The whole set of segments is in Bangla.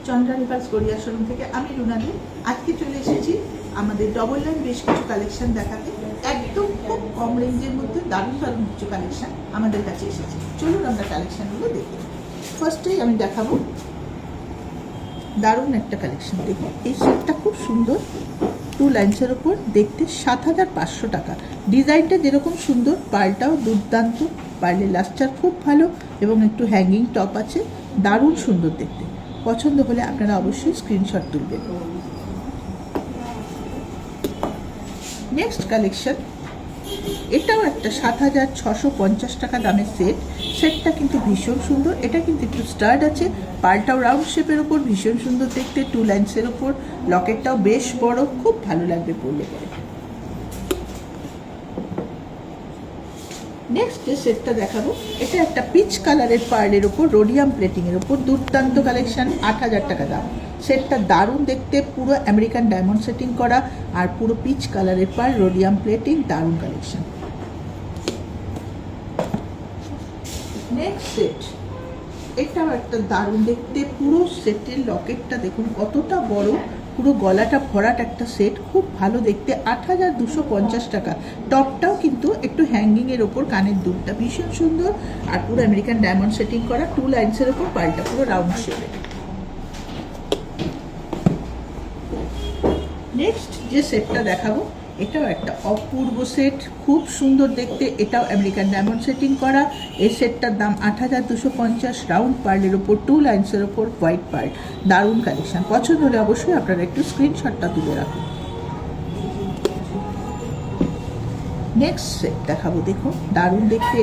চন্দ্রা নিপাস গড়িয়া শোরুম থেকে আমি রুনাদি। আজকে চলে এসেছি আমাদের ডবল লাইন বেশ কিছু কালেকশন দেখাতে। একদম খুব কম রেঞ্জের মধ্যে দারুণ দারুণ কিছু কালেকশন আমাদের কাছে এসেছে। চলুন আমরা কালেকশনগুলো দেখি। ফার্স্টেই আমি দেখাবো দারুণ একটা কালেকশন। দেখুন এই সেটটা খুব সুন্দর, 2 লাইন্সের ওপর, দেখতে 7,500 টাকা। ডিজাইনটা যেরকম সুন্দর, পার্লটাও দুর্দান্ত, পার্লের লাস্টার খুব ভালো এবং একটু হ্যাঙ্গিং টপ আছে, দারুণ সুন্দর দেখতে। পছন্দ হলে আপনারা অবশ্যই স্ক্রিনশট তুলবেন। নেক্সট কালেকশন, এটাও একটা 7,650 টাকা দামের সেট। সেটটা কিন্তু ভীষণ সুন্দর, এটা কিন্তু একটু স্টার্ড আছে, পার্লটাও রাউন্ড শেপের ওপর, ভীষণ সুন্দর দেখতে, 2 লাইন্সের ওপর, লকেটটাও বেশ বড়, খুব ভালো লাগবে পরলে পরে। নেক্সট যে সেটটা দেখাবো, এটা একটা পিচ কালারের পার্লের ওপর রোডিয়াম প্লেটিংয়ের ওপর দুর্দান্ত কালেকশন, 8,000 টাকা দাম। সেটটা দারুণ দেখতে, পুরো আমেরিকান ডায়মন্ড সেটিং করা আর পুরো পিচ কালারের পার্ল, রোডিয়াম প্লেটিং, দারুণ কালেকশন। নেক্সট সেট, এটাও একটা দারুণ দেখতে, পুরো সেটের লকেটটা দেখুন কতটা বড়, পুরো গলাটা ভরাট একটা সেট, খুব ভালো দেখতে, 8,250 টাকা। টপটাও কিন্তু একটু হ্যাঙ্গিংয়ের ওপর, কানের দুলটা ভীষণ সুন্দর আর পুরো আমেরিকান ডায়মন্ড সেটিং করা, 2 লাইন্সের ওপর, পার্লটা পুরো রাউন্ড শেপে। নেক্সট যে সেটটা দেখাবো, এটাও একটা অপূর্ব সেট, খুব সুন্দর দেখতে, এটাও আমেরিকান ডায়মন্ড সেটিং করা। এই সেটটার দাম 8,250, রাউন্ড পার্লের ওপর, 2 লাইন্সের ওপর, হোয়াইট পার্ল, দারুণ কালেকশন। পছন্দ হলে অবশ্যই আপনারা একটু স্ক্রিনশটটা তুলে রাখুন। নেক্সট সেট দেখাবো, দেখুন দারুণ দেখতে,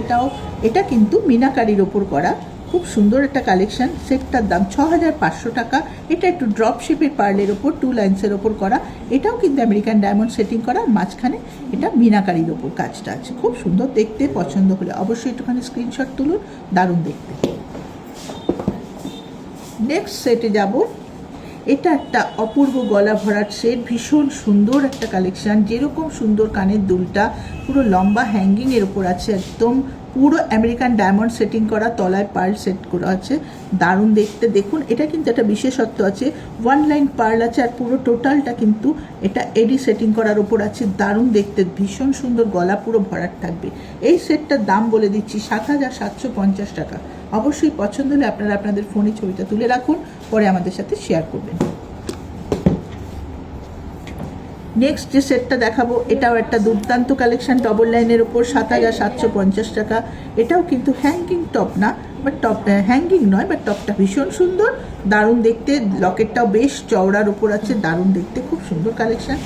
এটা কিন্তু মিনাকারির ওপর করা, খুব সুন্দর একটা কালেকশন। সেটটার দাম 6,500 টাকা। এটা একটু ড্রপ শেপের পার্লের ওপর, 2 লাইন্সের ওপর করা, এটাও কিন্তু আমেরিকান ডায়মন্ড সেটিং করা, মাঝখানে এটা মিনাকারির ওপর কাজটা আছে, খুব সুন্দর দেখতে। পছন্দ হলে অবশ্যই একটুখানি স্ক্রিনশট তুলুন, দারুণ দেখতে। নেক্সট সেটে যাব, এটা একটা অপূর্ব গলা ভরাট সেট, ভীষণ সুন্দর একটা কালেকশন, যেরকম সুন্দর কানের দুলটা, পুরো লম্বা হ্যাঙ্গিংয়ের ওপর আছে, একদম পুরো আমেরিকান ডায়মন্ড সেটিং করা, তলায় পার্ল সেট করা আছে, দারুণ দেখতে। দেখুন এটা কিন্তু একটা বিশেষত্ব আছে, 1 লাইন পার্ল আছে আর পুরো টোটালটা কিন্তু এটা এডি সেটিং করার ওপর আছে, দারুণ দেখতে, ভীষণ সুন্দর, গলা পুরো ভরাট থাকবে। এই সেটটার দাম বলে দিচ্ছি 7,750 টাকা। অবশ্যই পছন্দ হলে আপনারা আপনাদের ফোনে ছবিটা তুলে রাখুন, পরে আমাদের সাথে শেয়ার করবেন। নেক্সট যে সেটটা দেখাবো, এটাও একটা দুর্দান্ত কালেকশন, ডবল লাইনের ওপর, 7,750 টাকা। এটাও কিন্তু হ্যাঙ্গিং টপ না, বাট টপ হ্যাঙ্গিং নয়, বাট টপটা ভীষণ সুন্দর, দারুণ দেখতে, লকেটটাও বেশ চওড়ার ওপর আছে, দারুণ দেখতে, খুব সুন্দর কালেকশন,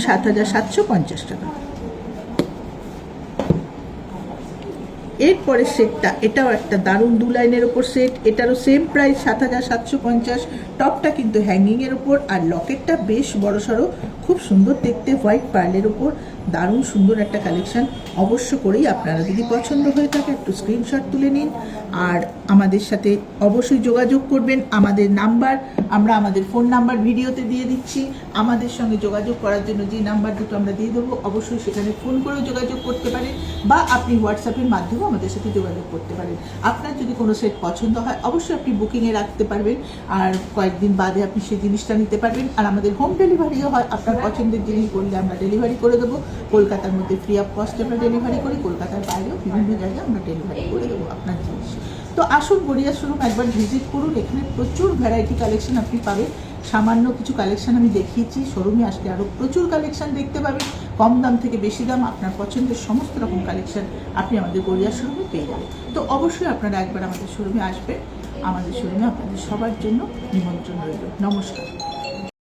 7,750 টাকা। এরপরে সেটটা, এটাও একটা দারুণ 2 লাইনের ওপর সেট, এটারও সেম প্রাইস 7,750। টপটা কিন্তু হ্যাঙ্গিংয়ের ওপর আর লকেটটা বেশ বড়সড়, খুব সুন্দর দেখতে, হোয়াইট পার্লের ওপর, দারুণ সুন্দর একটা কালেকশন। অবশ্য করেই আপনারা যদি পছন্দ হয়ে থাকে একটু স্ক্রিনশট তুলে নিন আর আমাদের সাথে অবশ্যই যোগাযোগ করবেন। আমাদের নাম্বার আমরা আমাদের ফোন নাম্বার ভিডিওতে দিয়ে দিচ্ছি, আমাদের সঙ্গে যোগাযোগ করার জন্য যে নাম্বার দুটো আমরা দিয়ে দেবো, অবশ্যই সেখানে ফোন করেও যোগাযোগ করতে পারেন বা আপনি হোয়াটসঅ্যাপের মাধ্যমেও আমাদের সাথে যোগাযোগ করতে পারেন। আপনার যদি কোনো সেট পছন্দ হয় অবশ্যই আপনি বুকিংয়ে রাখতে পারবেন আর কয়েকদিন বাদে আপনি সেই জিনিসটা নিতে পারবেন। আর আমাদের হোম ডেলিভারিও হয়, আপনার পছন্দের জিনিস বললে আমরা ডেলিভারি করে দেবো। কলকাতার মধ্যে ফ্রি অফ কস্টে আমরা ডেলিভারি করি, কলকাতার বাইরেও বিভিন্ন জায়গায় আমরা ডেলিভারি করে দেবো আপনার জিনিস। তো আসুন গড়িয়া শোরুম একবার ভিজিট করুন, এখানে প্রচুর ভ্যারাইটি কালেকশন আপনি পাবেন। সামান্য কিছু কালেকশন আমি দেখিয়েছি, শোরুমে আসলে আরও প্রচুর কালেকশন দেখতে পাবেন, কম দাম থেকে বেশি দাম, আপনার পছন্দের সমস্ত রকম কালেকশন আপনি আমাদের গড়িয়া শোরুমে পেয়ে যাবেন। তো অবশ্যই আপনারা একবার আমাদের শোরুমে আসবেন, আমাদের শোরুমে আপনাদের সবার জন্য নিমন্ত্রণ রইল। নমস্কার।